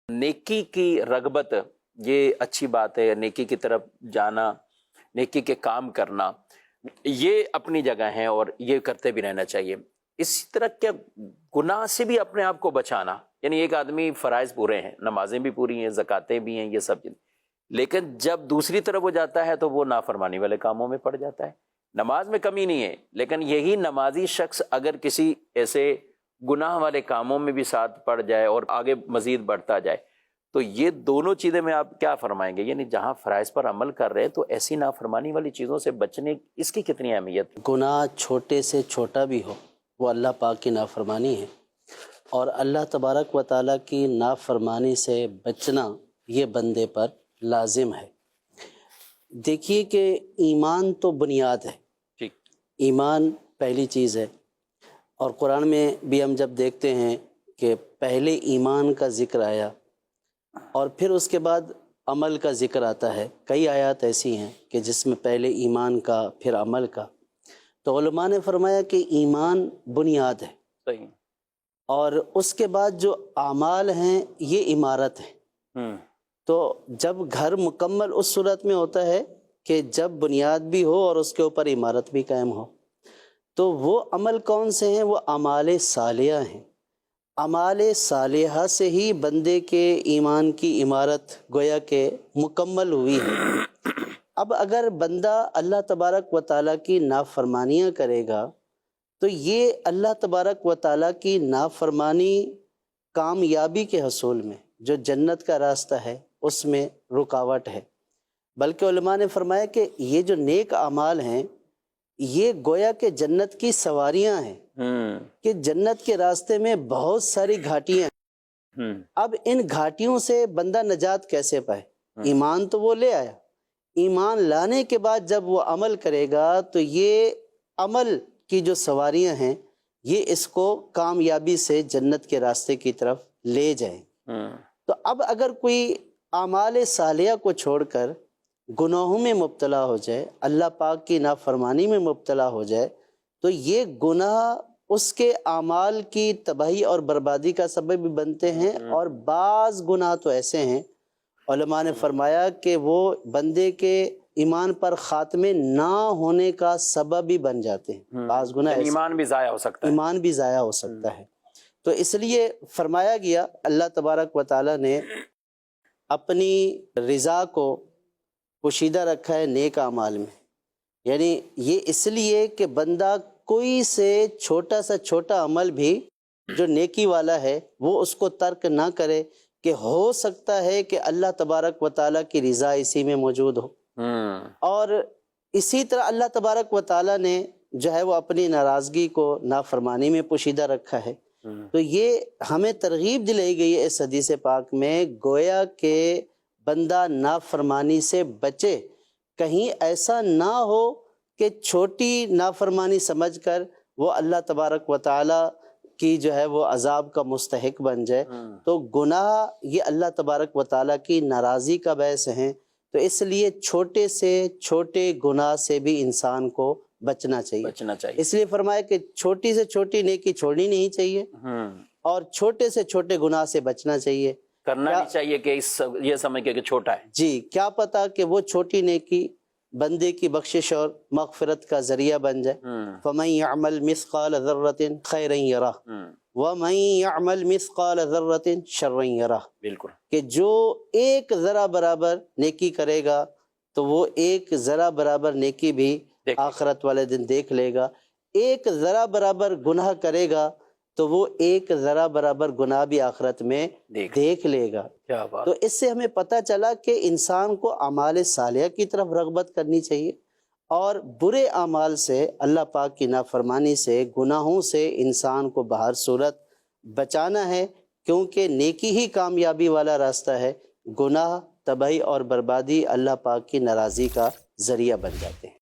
نیکی کی رغبت یہ اچھی بات ہے، نیکی کی طرف جانا، نیکی کے کام کرنا یہ اپنی جگہ ہے اور یہ کرتے بھی رہنا چاہیے۔ اسی طرح کیا گناہ سے بھی اپنے آپ کو بچانا، یعنی ایک آدمی فرائض پورے ہیں، نمازیں بھی پوری ہیں، زکاتیں بھی ہیں، یہ سب چیزیں، لیکن جب دوسری طرف وہ جاتا ہے تو وہ نافرمانی والے کاموں میں پڑ جاتا ہے۔ نماز میں کمی نہیں ہے، لیکن یہی نمازی شخص اگر کسی ایسے گناہ والے کاموں میں بھی ساتھ پڑ جائے اور آگے مزید بڑھتا جائے تو یہ دونوں چیزیں میں آپ کیا فرمائیں گے؟ یعنی جہاں فرائض پر عمل کر رہے ہیں تو ایسی نافرمانی والی چیزوں سے بچنے اس کی کتنی اہمیت ہے؟ گناہ چھوٹے سے چھوٹا بھی ہو وہ اللہ پاک کی نافرمانی ہے، اور اللہ تبارک و تعالیٰ کی نافرمانی سے بچنا یہ بندے پر لازم ہے۔ دیکھیے کہ ایمان تو بنیاد ہے، ٹھیک، ایمان پہلی چیز ہے، اور قرآن میں بھی ہم جب دیکھتے ہیں کہ پہلے ایمان کا ذکر آیا اور پھر اس کے بعد عمل کا ذکر آتا ہے، کئی آیات ایسی ہیں کہ جس میں پہلے ایمان کا پھر عمل کا، تو علماء نے فرمایا کہ ایمان بنیاد ہے، صحیح، اور اس کے بعد جو اعمال ہیں یہ عمارت ہے۔ تو جب گھر مکمل اس صورت میں ہوتا ہے کہ جب بنیاد بھی ہو اور اس کے اوپر عمارت بھی قائم ہو، تو وہ عمل کون سے ہیں؟ وہ اعمال صالحہ ہیں۔ اعمال صالحہ سے ہی بندے کے ایمان کی عمارت گویا کہ مکمل ہوئی ہے۔ اب اگر بندہ اللہ تبارک و تعالیٰ کی نافرمانیاں کرے گا تو یہ اللہ تبارک و تعالیٰ کی نافرمانی کامیابی کے حصول میں، جو جنت کا راستہ ہے، اس میں رکاوٹ ہے۔ بلکہ علماء نے فرمایا کہ یہ جو نیک اعمال ہیں یہ گویا کہ جنت کی سواریاں ہیں، کہ جنت کے راستے میں بہت ساری گھاٹیاں ہیں۔ اب ان گھاٹیوں سے بندہ نجات کیسے پائے؟ ایمان تو وہ لے آیا، ایمان لانے کے بعد جب وہ عمل کرے گا تو یہ عمل کی جو سواریاں ہیں یہ اس کو کامیابی سے جنت کے راستے کی طرف لے جائیں۔ تو اب اگر کوئی اعمال صالحہ کو چھوڑ کر گناہوں میں مبتلا ہو جائے، اللہ پاک کی نافرمانی میں مبتلا ہو جائے، تو یہ گناہ اس کے اعمال کی تباہی اور بربادی کا سبب بھی بنتے ہیں، اور بعض گناہ تو ایسے ہیں علماء نے فرمایا کہ وہ بندے کے ایمان پر خاتمے نہ ہونے کا سبب بھی بن جاتے ہیں۔ بعض گناہ ایسے ایمان بھی ضائع ہو سکتا ہے، ایمان بھی ضائع ہو سکتا ہے۔ تو اس لیے فرمایا گیا، اللہ تبارک و تعالیٰ نے اپنی رضا کو پوشیدہ رکھا ہے نیک اعمال میں، یعنی یہ اس لیے کہ بندہ کوئی سے چھوٹا عمل بھی جو نیکی والا ہے وہ اس کو ترک نہ کرے، کہ ہو سکتا ہے کہ اللہ تبارک و تعالیٰ کی رضا اسی میں موجود ہو۔ اور اسی طرح اللہ تبارک و تعالیٰ نے جو ہے وہ اپنی ناراضگی کو نافرمانی میں پوشیدہ رکھا ہے۔ تو یہ ہمیں ترغیب دلائی گئی ہے اس حدیث پاک میں، گویا کہ بندہ نافرمانی سے بچے، کہیں ایسا نہ ہو کہ چھوٹی نافرمانی سمجھ کر وہ اللہ تبارک و تعالیٰ کی جو ہے وہ عذاب کا مستحق بن جائے۔ تو گناہ یہ اللہ تبارک و تعالیٰ کی ناراضی کا باعث ہیں، تو اس لیے چھوٹے سے چھوٹے گناہ سے بھی انسان کو بچنا چاہیے۔ اس لیے فرمایا کہ چھوٹی سے چھوٹی نیکی چھوڑنی نہیں چاہیے، اور چھوٹے سے چھوٹے گناہ سے بچنا چاہیے، کرنا نہیں چاہیے کہ یہ سمجھ کے کہ چھوٹا ہے۔ جی، کیا پتا کہ وہ چھوٹی نیکی بندے کی بخشش اور مغفرت کا ذریعہ بن جائے۔ فَمَن يَعْمَلْ مِثْقَالَ ذَرَّةٍ خَيْرًا يَرَهُ وَمَن يَعْمَلْ مِثْقَالَ ذَرَّةٍ شَرًّا يَرَهُ، بالکل، کہ جو ایک ذرہ برابر نیکی کرے گا تو وہ ایک ذرہ برابر نیکی بھی آخرت والے دن دیکھ لے گا، ایک ذرہ برابر گناہ کرے گا تو وہ ایک ذرہ برابر گناہ بھی آخرت میں دیکھ لے گا۔ تو اس سے ہمیں پتہ چلا کہ انسان کو اعمال صالحہ کی طرف رغبت کرنی چاہیے، اور برے اعمال سے، اللہ پاک کی نافرمانی سے، گناہوں سے انسان کو بہر صورت بچانا ہے، کیونکہ نیکی ہی کامیابی والا راستہ ہے، گناہ تباہی اور بربادی اللہ پاک کی ناراضی کا ذریعہ بن جاتے ہیں۔